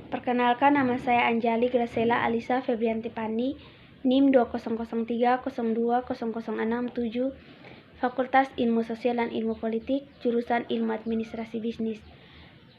Perkenalkan, nama saya Anjali Graciela Alisa Febrianti Pandi, NIM 20030200667, Fakultas Ilmu Sosial dan Ilmu Politik, jurusan Ilmu Administrasi Bisnis.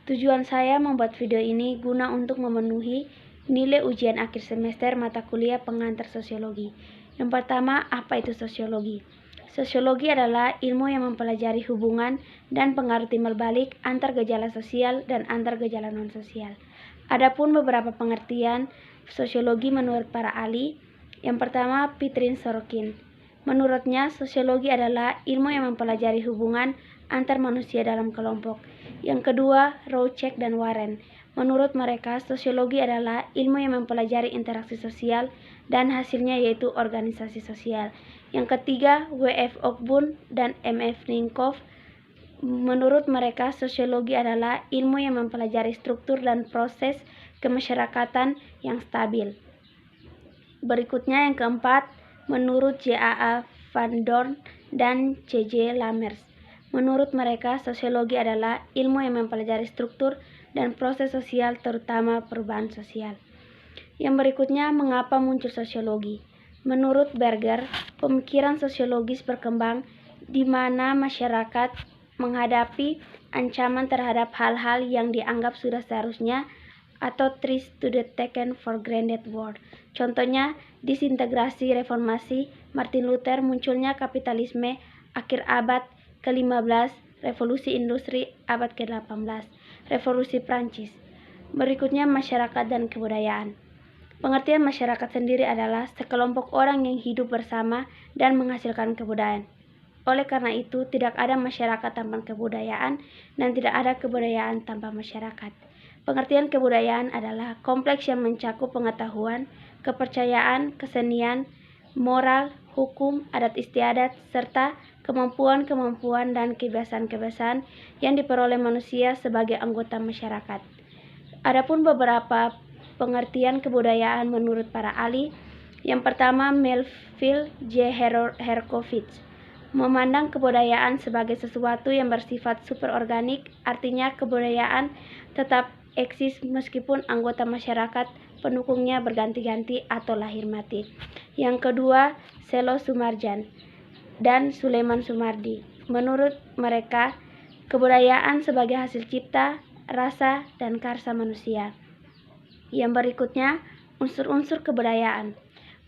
Tujuan saya membuat video ini guna untuk memenuhi nilai ujian akhir semester mata kuliah pengantar sosiologi. Yang pertama, apa itu sosiologi? Sosiologi adalah ilmu yang mempelajari hubungan dan pengaruh timbal balik antar gejala sosial dan antar gejala non-sosial. Adapun beberapa pengertian sosiologi menurut para ahli. Yang pertama, Piotr Sorokin. Menurutnya, sosiologi adalah ilmu yang mempelajari hubungan antar manusia dalam kelompok. Yang kedua, Rorschach dan Warren. Menurut mereka, sosiologi adalah ilmu yang mempelajari interaksi sosial dan hasilnya yaitu organisasi sosial. Yang ketiga, W.F. Ogburn dan M.F. Ninkoff. Menurut mereka, sosiologi adalah ilmu yang mempelajari struktur dan proses kemasyarakatan yang stabil. Berikutnya yang keempat, menurut J.A.A. Van Dorn dan C.J. Lammers. Menurut mereka, sosiologi adalah ilmu yang mempelajari struktur dan proses sosial, terutama perubahan sosial. Yang berikutnya, mengapa muncul sosiologi? Menurut Berger, pemikiran sosiologis berkembang di mana masyarakat menghadapi ancaman terhadap hal-hal yang dianggap sudah seharusnya atau threats to the taken for granted world. Contohnya, disintegrasi reformasi Martin Luther, munculnya kapitalisme akhir abad ke-15, revolusi industri abad ke-18, revolusi Prancis. Berikutnya, masyarakat dan kebudayaan. Pengertian masyarakat sendiri adalah sekelompok orang yang hidup bersama dan menghasilkan kebudayaan. Oleh karena itu, tidak ada masyarakat tanpa kebudayaan dan tidak ada kebudayaan tanpa masyarakat. Pengertian kebudayaan adalah kompleks yang mencakup pengetahuan, kepercayaan, kesenian, moral, hukum, adat istiadat, serta kemampuan-kemampuan dan kebiasaan-kebiasaan yang diperoleh manusia sebagai anggota masyarakat. Adapun beberapa pengertian kebudayaan menurut para ahli. Yang pertama, Melville J. Herkovich memandang kebudayaan sebagai sesuatu yang bersifat superorganik, artinya kebudayaan tetap eksis meskipun anggota masyarakat pendukungnya berganti-ganti atau lahir mati. Yang kedua, Selo Sumarjan dan Sulaiman Sumardi. Menurut mereka, kebudayaan sebagai hasil cipta, rasa, dan karsa manusia. Yang berikutnya, unsur-unsur kebudayaan.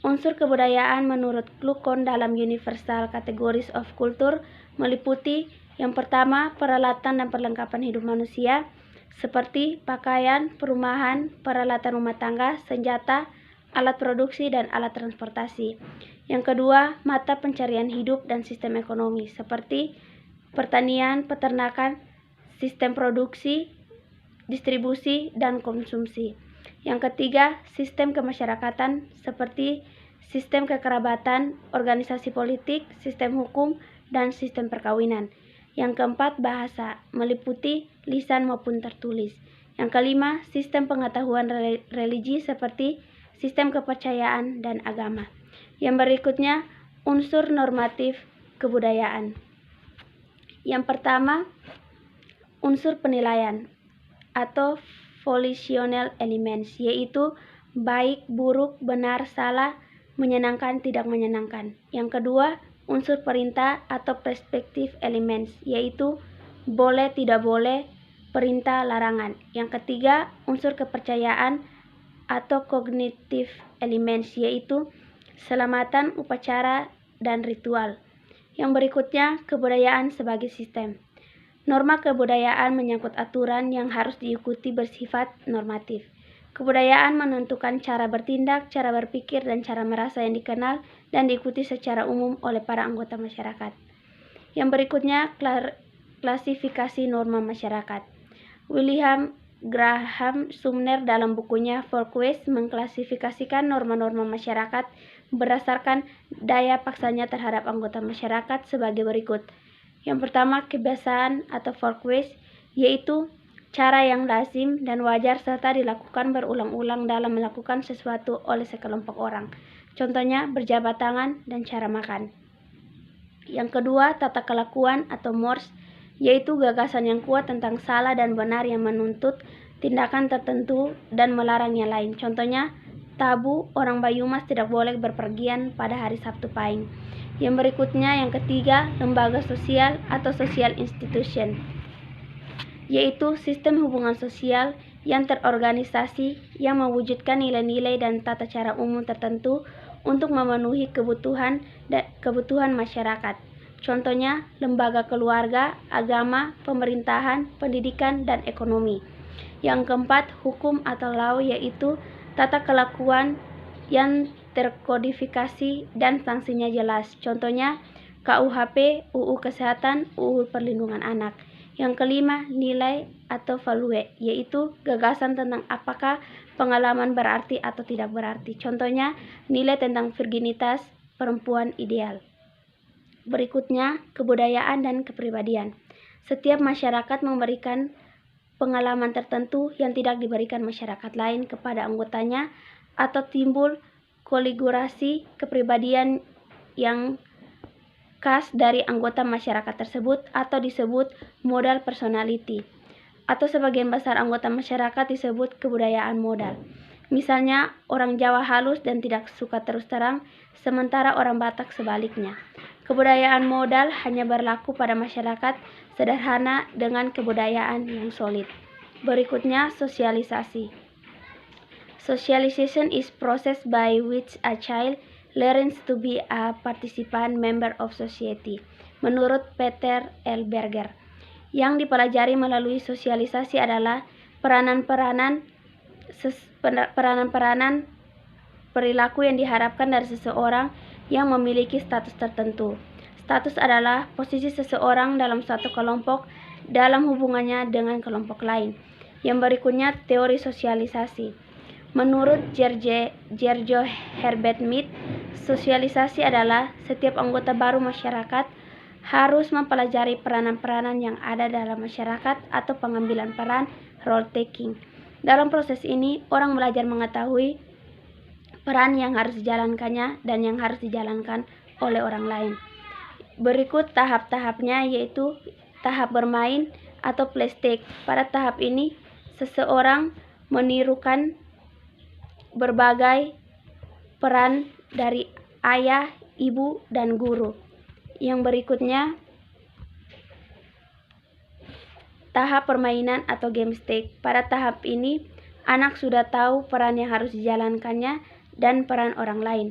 Unsur kebudayaan menurut Klukon dalam Universal Categories of Culture meliputi yang pertama, peralatan dan perlengkapan hidup manusia seperti pakaian, perumahan, peralatan rumah tangga, senjata, alat produksi, dan alat transportasi. Yang kedua, mata pencarian hidup dan sistem ekonomi seperti pertanian, peternakan, sistem produksi, distribusi, dan konsumsi. Yang ketiga, sistem kemasyarakatan seperti sistem kekerabatan, organisasi politik, sistem hukum, dan sistem perkawinan. Yang keempat, bahasa, meliputi lisan maupun tertulis. Yang kelima, sistem pengetahuan religi seperti sistem kepercayaan dan agama. Yang berikutnya, unsur normatif kebudayaan. Yang pertama, unsur penilaian atau volitional elements, yaitu baik, buruk, benar, salah, menyenangkan, tidak menyenangkan. Yang kedua, unsur perintah atau perspective elements, yaitu boleh, tidak boleh, perintah, larangan. Yang ketiga, unsur kepercayaan atau cognitive elements, yaitu selamatan, upacara, dan ritual. Yang berikutnya, kebudayaan sebagai sistem. Norma kebudayaan menyangkut aturan yang harus diikuti bersifat normatif. Kebudayaan menentukan cara bertindak, cara berpikir, dan cara merasa yang dikenal dan diikuti secara umum oleh para anggota masyarakat. Yang berikutnya, klasifikasi norma masyarakat. William Graham Sumner dalam bukunya Folkways mengklasifikasikan norma-norma masyarakat berdasarkan daya paksanya terhadap anggota masyarakat sebagai berikut. Yang pertama, kebiasaan atau folkways, yaitu cara yang lazim dan wajar serta dilakukan berulang-ulang dalam melakukan sesuatu oleh sekelompok orang. Contohnya, berjabat tangan dan cara makan. Yang kedua, tata kelakuan atau mores, yaitu gagasan yang kuat tentang salah dan benar yang menuntut tindakan tertentu dan melarang yang lain. Contohnya, tabu orang Bayumas tidak boleh berpergian pada hari Sabtu Pahing. Yang berikutnya, yang ketiga, lembaga sosial atau social institution, yaitu sistem hubungan sosial yang terorganisasi yang mewujudkan nilai-nilai dan tata cara umum tertentu untuk memenuhi kebutuhan masyarakat. Contohnya, lembaga keluarga, agama, pemerintahan, pendidikan, dan ekonomi. Yang keempat, hukum atau law, yaitu tata kelakuan yang terkodifikasi dan sanksinya jelas. Contohnya, KUHP, UU Kesehatan, UU Perlindungan Anak. Yang kelima, nilai atau value, yaitu gagasan tentang apakah pengalaman berarti atau tidak berarti. Contohnya, nilai tentang virginitas perempuan ideal. Berikutnya, kebudayaan dan kepribadian. Setiap masyarakat memberikan pengalaman tertentu yang tidak diberikan masyarakat lain kepada anggotanya, atau timbul kolaborasi kepribadian yang khas dari anggota masyarakat tersebut atau disebut modal personality, atau sebagian besar anggota masyarakat disebut kebudayaan modal. Misalnya, orang Jawa halus dan tidak suka terus terang, sementara orang Batak sebaliknya. Kebudayaan modal hanya berlaku pada masyarakat sederhana dengan kebudayaan yang solid. Berikutnya, sosialisasi. Socialization is process by which a child learns to be a participant member of society, menurut Peter L. Berger. Yang dipelajari melalui sosialisasi adalah peranan-peranan perilaku yang diharapkan dari seseorang yang memiliki status tertentu. Status adalah posisi seseorang dalam suatu kelompok dalam hubungannya dengan kelompok lain. Yang berikutnya, teori sosialisasi. Menurut George Herbert Mead, sosialisasi adalah setiap anggota baru masyarakat harus mempelajari peranan-peranan yang ada dalam masyarakat atau pengambilan peran, role taking. Dalam proses ini, orang belajar mengetahui peran yang harus dijalankannya dan yang harus dijalankan oleh orang lain. Berikut tahap-tahapnya, yaitu tahap bermain atau playtake. Pada tahap ini, seseorang menirukan berbagai peran dari ayah, ibu, dan guru. Yang berikutnya, tahap permainan atau game stage. Pada tahap ini, anak sudah tahu peran yang harus dijalankannya dan peran orang lain.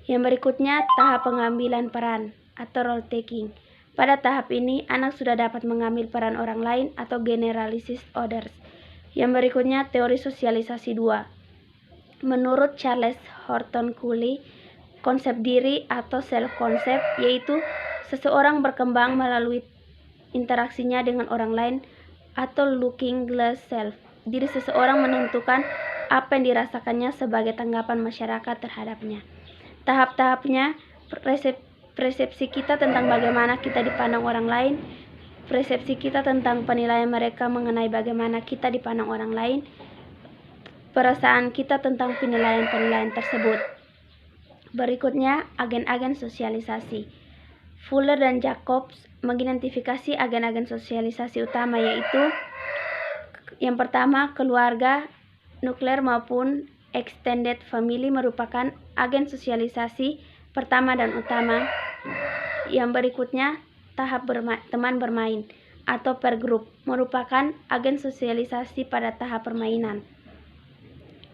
Yang berikutnya, tahap pengambilan peran atau role taking. Pada tahap ini, anak sudah dapat mengambil peran orang lain atau generalisis orders. Yang berikutnya, teori sosialisasi 2. Menurut Charles Horton Cooley, konsep diri atau self-concept, yaitu seseorang berkembang melalui interaksinya dengan orang lain atau looking glass self. Diri seseorang menentukan apa yang dirasakannya sebagai tanggapan masyarakat terhadapnya. Tahap-tahapnya, persepsi kita tentang bagaimana kita dipandang orang lain, persepsi kita tentang penilaian mereka mengenai bagaimana kita dipandang orang lain, perasaan kita tentang penilaian-penilaian tersebut. Berikutnya, agen-agen sosialisasi. Fuller dan Jacobs mengidentifikasi agen-agen sosialisasi utama, yaitu yang pertama, keluarga nuklear maupun extended family merupakan agen sosialisasi pertama dan utama. Yang berikutnya, tahap teman bermain atau per group merupakan agen sosialisasi pada tahap permainan.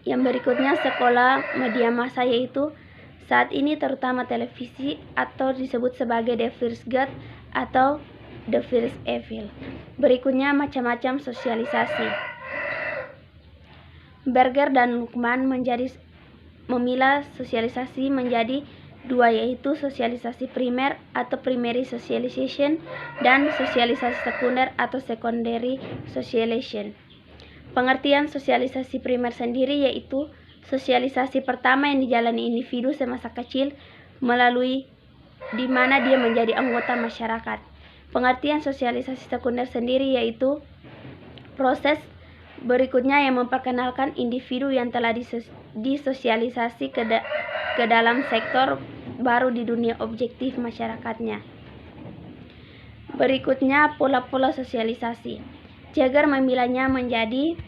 Yang berikutnya, sekolah media massa, yaitu saat ini terutama televisi atau disebut sebagai the first God atau the first evil. Berikutnya, macam-macam sosialisasi. Berger dan Luckman memilah sosialisasi menjadi dua, yaitu sosialisasi primer atau primary socialization dan sosialisasi sekunder atau secondary socialization. Pengertian sosialisasi primer sendiri yaitu sosialisasi pertama yang dijalani individu semasa kecil melalui di mana dia menjadi anggota masyarakat. Pengertian sosialisasi sekunder sendiri yaitu proses berikutnya yang memperkenalkan individu yang telah disosialisasi ke dalam sektor baru di dunia objektif masyarakatnya. Berikutnya, pola-pola sosialisasi. Jaeger memilahnya menjadi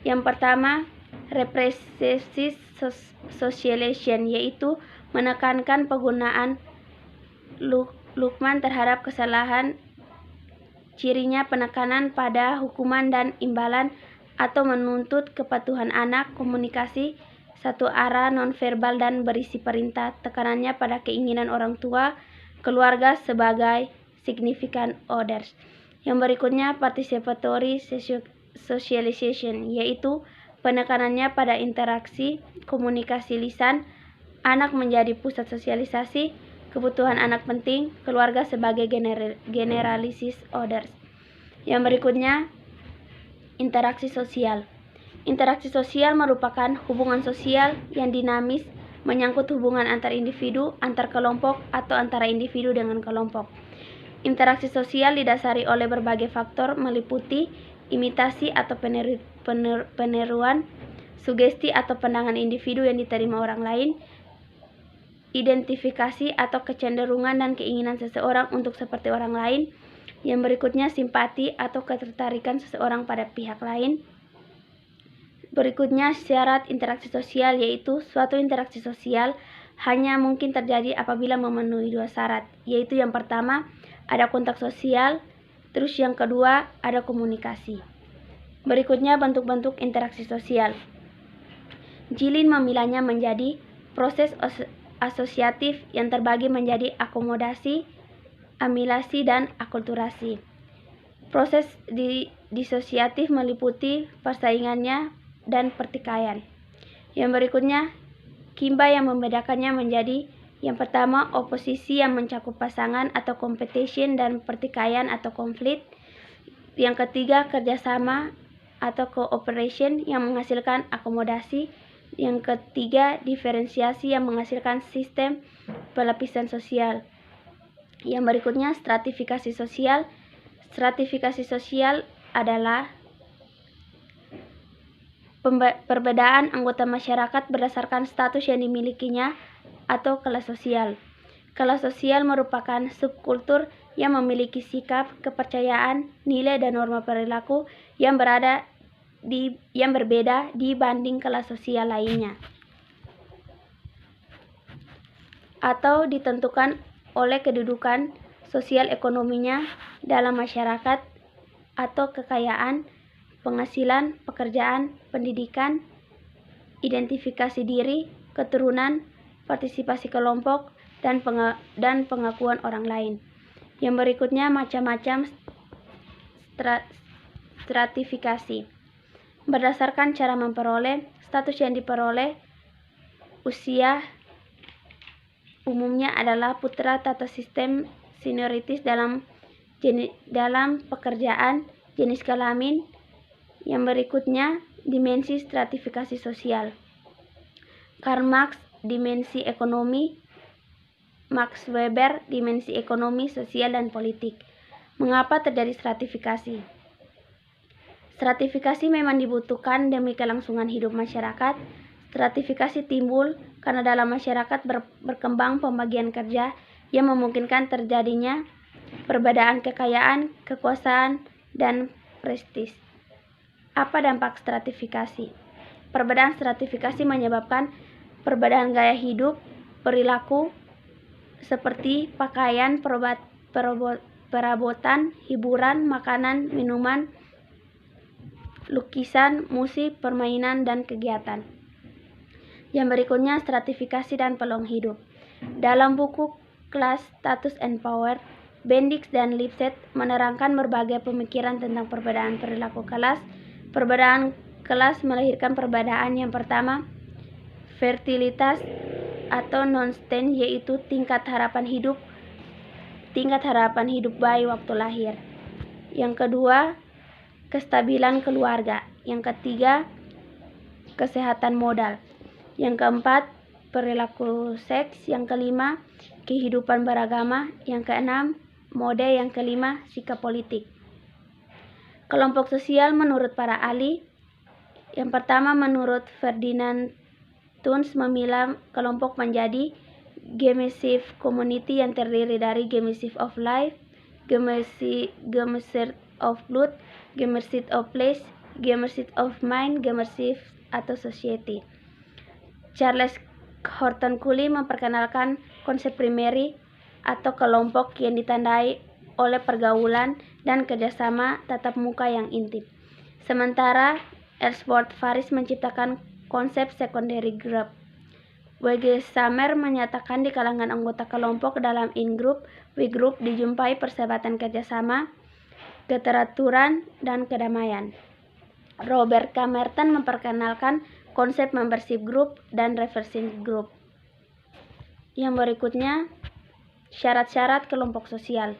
Yang pertama, repressive socialization, yaitu menekankan penggunaan Luqman terhadap kesalahan. Cirinya penekanan pada hukuman dan imbalan atau menuntut kepatuhan anak, komunikasi satu arah nonverbal dan berisi perintah, tekanannya pada keinginan orang tua, keluarga sebagai significant others. Yang berikutnya participatory socialization, yaitu penekanannya pada interaksi, komunikasi lisan, anak menjadi pusat sosialisasi, kebutuhan anak penting, keluarga sebagai generalisis others. Yang berikutnya interaksi sosial. Interaksi sosial merupakan hubungan sosial yang dinamis, menyangkut hubungan antar individu, antar kelompok, atau antara individu dengan kelompok. Interaksi sosial didasari oleh berbagai faktor meliputi imitasi atau peniruan, sugesti atau pandangan individu yang diterima orang lain, identifikasi atau kecenderungan dan keinginan seseorang untuk seperti orang lain. Yang berikutnya simpati atau ketertarikan seseorang pada pihak lain. Berikutnya syarat interaksi sosial, yaitu suatu interaksi sosial hanya mungkin terjadi apabila memenuhi dua syarat, yaitu yang pertama ada kontak sosial, terus yang kedua ada komunikasi. Berikutnya bentuk-bentuk interaksi sosial. Jilin memilahnya menjadi proses asosiatif yang terbagi menjadi akomodasi, amilasi, dan akulturasi. Proses disosiatif meliputi persaingannya dan pertikaian. Yang berikutnya, Kimba yang membedakannya menjadi yang pertama oposisi yang mencakup pasangan atau competition dan pertikaian atau konflik. Yang ketiga kerjasama atau cooperation yang menghasilkan akomodasi. Yang ketiga diferensiasi yang menghasilkan sistem pelapisan sosial. Yang berikutnya stratifikasi sosial. Stratifikasi sosial adalah perbedaan anggota masyarakat berdasarkan status yang dimilikinya atau kelas sosial. Kelas sosial merupakan subkultur yang memiliki sikap, kepercayaan, nilai, dan norma perilaku yang berbeda dibanding kelas sosial lainnya, atau ditentukan oleh kedudukan sosial ekonominya dalam masyarakat atau kekayaan, penghasilan, pekerjaan, pendidikan, identifikasi diri, keturunan, partisipasi kelompok, dan pengakuan orang lain. Yang berikutnya macam-macam stratifikasi. Berdasarkan cara memperoleh, status yang diperoleh, usia umumnya adalah putra tata sistem senioritis dalam pekerjaan, jenis kelamin. Yang berikutnya dimensi stratifikasi sosial. Karl Marx dimensi ekonomi, Max Weber dimensi ekonomi, sosial, dan politik. Mengapa terjadi stratifikasi? Stratifikasi memang dibutuhkan demi kelangsungan hidup masyarakat. Stratifikasi timbul karena dalam masyarakat berkembang pembagian kerja yang memungkinkan terjadinya perbedaan kekayaan, kekuasaan, dan prestis. Apa dampak stratifikasi? Perbedaan stratifikasi menyebabkan perbedaan gaya hidup, perilaku, seperti pakaian, perabotan, hiburan, makanan, minuman, lukisan, musik, permainan, dan kegiatan. Yang berikutnya stratifikasi dan peluang hidup. Dalam buku Class, Status, and Power, Bendix dan Lipset menerangkan berbagai pemikiran tentang perbedaan perilaku kelas. Perbedaan kelas melahirkan perbedaan yang pertama, fertilitas atau non-stent, yaitu tingkat harapan hidup bayi waktu lahir. Yang kedua, kestabilan keluarga. Yang ketiga, kesehatan modal. Yang keempat, perilaku seks. Yang kelima, kehidupan beragama. Yang keenam, mode. Yang kelima, sikap politik. Kelompok sosial menurut para ahli. Yang pertama, menurut Ferdinand Tönnies memilah kelompok menjadi Gemeinschaft community yang terdiri dari Gemeinschaft of life, Gemeinschaft of blood, Gemeinschaft of place, Geometry of Mind, Geometry atau Society. Charles Horton Cooley memperkenalkan konsep primary atau kelompok yang ditandai oleh pergaulan dan kerjasama tatap muka yang intim. Sementara Ellsworth Faris menciptakan konsep secondary group. W.G. Summer menyatakan di kalangan anggota kelompok dalam in-group, we-group dijumpai persahabatan kerjasama, keteraturan, dan kedamaian. Robert K. Merton memperkenalkan konsep membership group dan reversing group. Yang berikutnya, syarat-syarat kelompok sosial.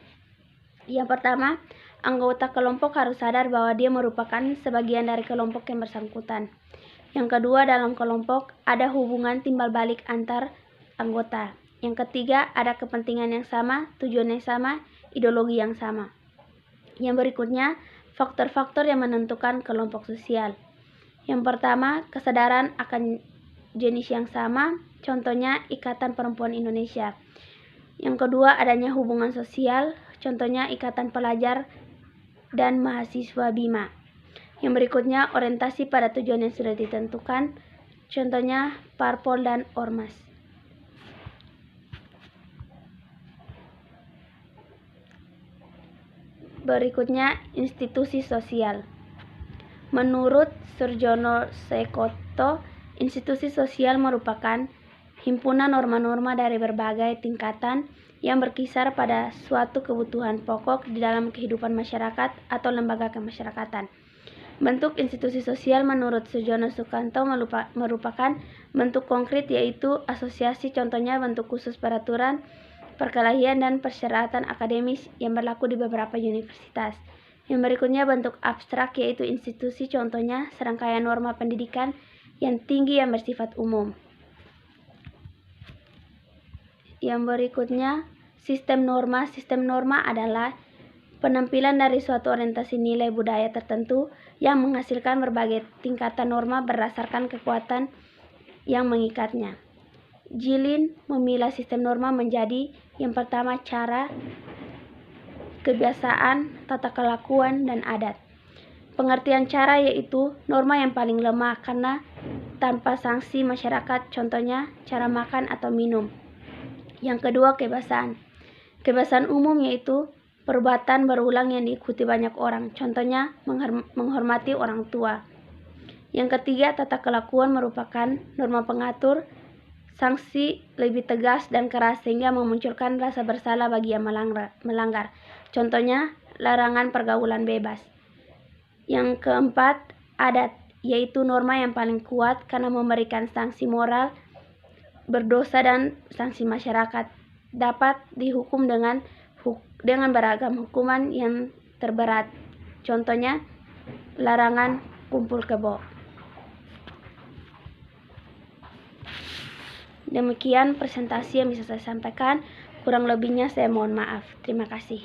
Yang pertama, anggota kelompok harus sadar bahwa dia merupakan sebagian dari kelompok yang bersangkutan. Yang kedua, dalam kelompok ada hubungan timbal balik antar anggota. Yang ketiga, ada kepentingan yang sama, tujuan yang sama, ideologi yang sama. Yang berikutnya, faktor-faktor yang menentukan kelompok sosial. Yang pertama, kesadaran akan jenis yang sama, contohnya Ikatan Perempuan Indonesia. Yang kedua, adanya hubungan sosial, contohnya Ikatan Pelajar dan Mahasiswa Bima. Yang berikutnya, orientasi pada tujuan yang sudah ditentukan, contohnya Parpol dan Ormas. Berikutnya, institusi sosial. Menurut Surjono Sekoto, institusi sosial merupakan himpunan norma-norma dari berbagai tingkatan yang berkisar pada suatu kebutuhan pokok di dalam kehidupan masyarakat atau lembaga kemasyarakatan. Bentuk institusi sosial menurut Sujono Sukanto merupakan bentuk konkret, yaitu asosiasi, contohnya bentuk khusus peraturan, perkelahian, dan persyaratan akademis yang berlaku di beberapa universitas. Yang berikutnya bentuk abstrak, yaitu institusi, contohnya serangkaian norma pendidikan yang tinggi yang bersifat umum. Yang berikutnya, sistem norma. Sistem norma adalah penampilan dari suatu orientasi nilai budaya tertentu yang menghasilkan berbagai tingkatan norma berdasarkan kekuatan yang mengikatnya. Jilin memilah sistem norma menjadi yang pertama cara, kebiasaan, tata kelakuan, dan adat. Pengertian cara yaitu norma yang paling lemah karena tanpa sanksi masyarakat, contohnya cara makan atau minum. Yang kedua, kebiasaan. Kebiasaan umum yaitu perbuatan berulang yang diikuti banyak orang, contohnya menghormati orang tua. Yang ketiga, tata kelakuan merupakan norma pengatur sanksi lebih tegas dan keras sehingga memunculkan rasa bersalah bagi yang melanggar. Contohnya, larangan pergaulan bebas. Yang keempat, adat, yaitu norma yang paling kuat karena memberikan sanksi moral, berdosa, dan sanksi masyarakat. Dapat dihukum dengan beragam hukuman yang terberat. Contohnya, larangan kumpul kebo. Demikian presentasi yang bisa saya sampaikan. Kurang lebihnya saya mohon maaf. Terima kasih.